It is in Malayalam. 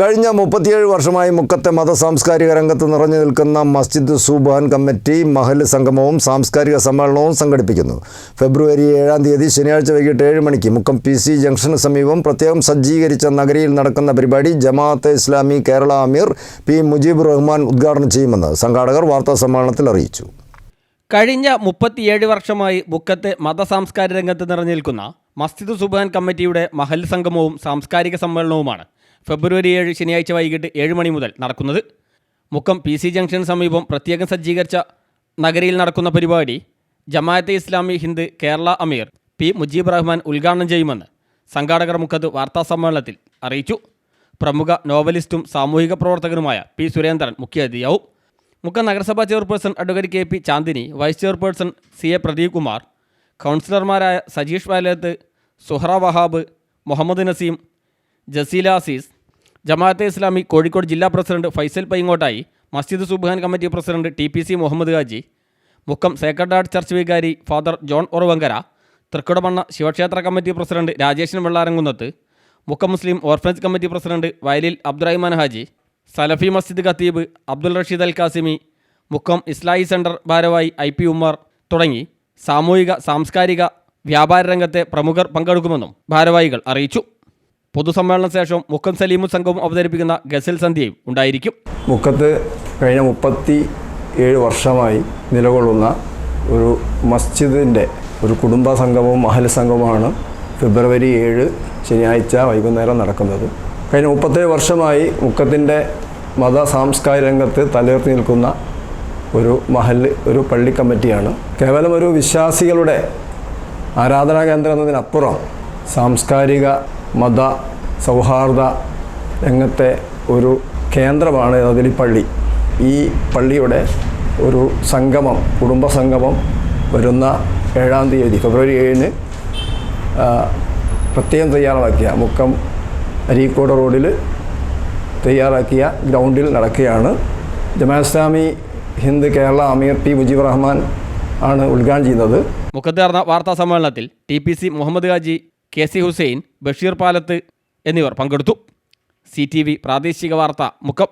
കഴിഞ്ഞ 37 വർഷമായി മുക്കത്തെ മതസാംസ്കാരിക രംഗത്ത് നിറഞ്ഞു നിൽക്കുന്ന മസ്ജിദ് സുബ്ഹാൻ കമ്മിറ്റി മഹല്ല് സംഗമവും സാംസ്കാരിക സമ്മേളനവും സംഘടിപ്പിക്കുന്നു. ഫെബ്രുവരി 7-ാം തീയതി ശനിയാഴ്ച വൈകിട്ട് 7 മണിക്ക് മുക്കം PC ജംഗ്ഷന് സമീപം പ്രത്യേകം സജ്ജീകരിച്ച നഗരിയിൽ നടക്കുന്ന പരിപാടി ജമാഅത്തെ ഇസ്ലാമി കേരള അമീർ P. മുജീബുർ റഹ്മാൻ ഉദ്ഘാടനം ചെയ്യുമെന്ന് സംഘാടകർ വാർത്താസമ്മേളനത്തിൽ അറിയിച്ചു. കഴിഞ്ഞ 37 വർഷമായി മുക്കത്തെ മതസാംസ്കാരിക രംഗത്ത് നിറഞ്ഞു നിൽക്കുന്ന മസ്ജിദ് സുബ്ഹാൻ കമ്മിറ്റിയുടെ മഹല്ല് സംഗമവും സാംസ്കാരിക സമ്മേളനവുമാണ് ഫെബ്രുവരി 7 ശനിയാഴ്ച വൈകിട്ട് 7 മണി മുതൽ നടക്കുന്നത്. മുക്കം PC ജംഗ്ഷന് സമീപം പ്രത്യേകം സജ്ജീകരിച്ച നഗരിയിൽ നടക്കുന്ന പരിപാടി ജമാഅത്തെ ഇസ്ലാമി ഹിന്ദ് കേരള അമീർ P. മുജീബ് റഹ്മാൻ ഉദ്ഘാടനം ചെയ്യുമെന്ന് സംഘാടകർ മുക്കത്ത് വാർത്താസമ്മേളനത്തിൽ അറിയിച്ചു. പ്രമുഖ നോവലിസ്റ്റും സാമൂഹിക പ്രവർത്തകനുമായ P. സുരേന്ദ്രൻ മുഖ്യാതിഥിയാവും. മുക്കം നഗരസഭാ chairperson advocate KP Chandini, vice chairperson CA Pradeep Kumar, കൗൺസിലർമാരായ സജീഷ് വാലത്ത്, സുഹറ വഹാബ്, മുഹമ്മദ് നസീം, ജസീല അസീസ്, ജമാഅത്തെ ഇസ്ലാമി കോഴിക്കോട് ജില്ലാ president Faisal Paingottayi, Masjid Subhan committee president TPC Muhammad Haji, Mukkam sacred heart church വികാരി ഫാദർ ജോൺ ഒറവങ്കര, തൃക്കുടമണ്ണ ശിവക്ഷേത്ര committee president Rajeshan Vellaramkunnath, Mukkam Muslim orphanage committee president Vayalil Abdurahman Haji, Salafi Masjid ഖത്തീബ് അബ്ദുൽ റഷീദ് അൽ കാസിമി, മുക്കം ഇസ്ലാഹി സെൻറ്റർ ഭാരവാഹി IP ഉമ്മർ തുടങ്ങി സാമൂഹിക സാംസ്കാരിക വ്യാപാര രംഗത്തെ പ്രമുഖർ പങ്കെടുക്കുമെന്നും ഭാരവാഹികൾ അറിയിച്ചു. പൊതുസമ്മേളന ശേഷം മുക്കം സലീമു സംഘവും അവതരിപ്പിക്കുന്ന ഗസൽ സന്ധ്യയും ഉണ്ടായിരിക്കും. മുക്കത്ത് കഴിഞ്ഞ 37 വർഷമായി നിലകൊള്ളുന്ന ഒരു മസ്ജിദിൻ്റെ ഒരു കുടുംബ സംഗമവും മഹല്ല് സംഗമവുമാണ് ഫെബ്രുവരി 7 ശനിയാഴ്ച വൈകുന്നേരം നടക്കുന്നത്. കഴിഞ്ഞ 37 വർഷമായി മുക്കത്തിൻ്റെ മത സാംസ്കാരിക രംഗത്ത് തലയുയർത്തി നിൽക്കുന്ന ഒരു മഹല്ല്, ഒരു പള്ളി കമ്മിറ്റിയാണ്. കേവലം ഒരു വിശ്വാസികളുടെ ആരാധനാ കേന്ദ്രം എന്നതിനപ്പുറം സാംസ്കാരിക മത സൗഹാർദ്ദ രംഗത്തെ ഒരു കേന്ദ്രമാണ് അതിൽ പള്ളി. ഈ പള്ളിയുടെ ഒരു സംഗമം, കുടുംബ സംഗമം വരുന്ന 7-ാം തീയതി ഫെബ്രുവരി 7-ന് പ്രത്യേകം തയ്യാറാക്കിയ മുക്കം അരീക്കോട് റോഡിൽ തയ്യാറാക്കിയ ഗ്രൗണ്ടിൽ നടക്കുകയാണ്. ജമാഅത്തെ ഇസ്ലാമി ഹിന്ദ് കേരള അമീർ P. മുജീബ് റഹ്മാൻ ആണ് ഉദ്ഘാടനം ചെയ്യുന്നത്. മുക്കത്ത് നടന്ന വാർത്താ സമ്മേളനത്തിൽ TPC മുഹമ്മദ് ഹാജി, KC ഹുസൈൻ, ബഷീർ പാലത്ത് എന്നിവർ പങ്കെടുത്തു. CTV പ്രാദേശിക വാർത്ത മുക്കം.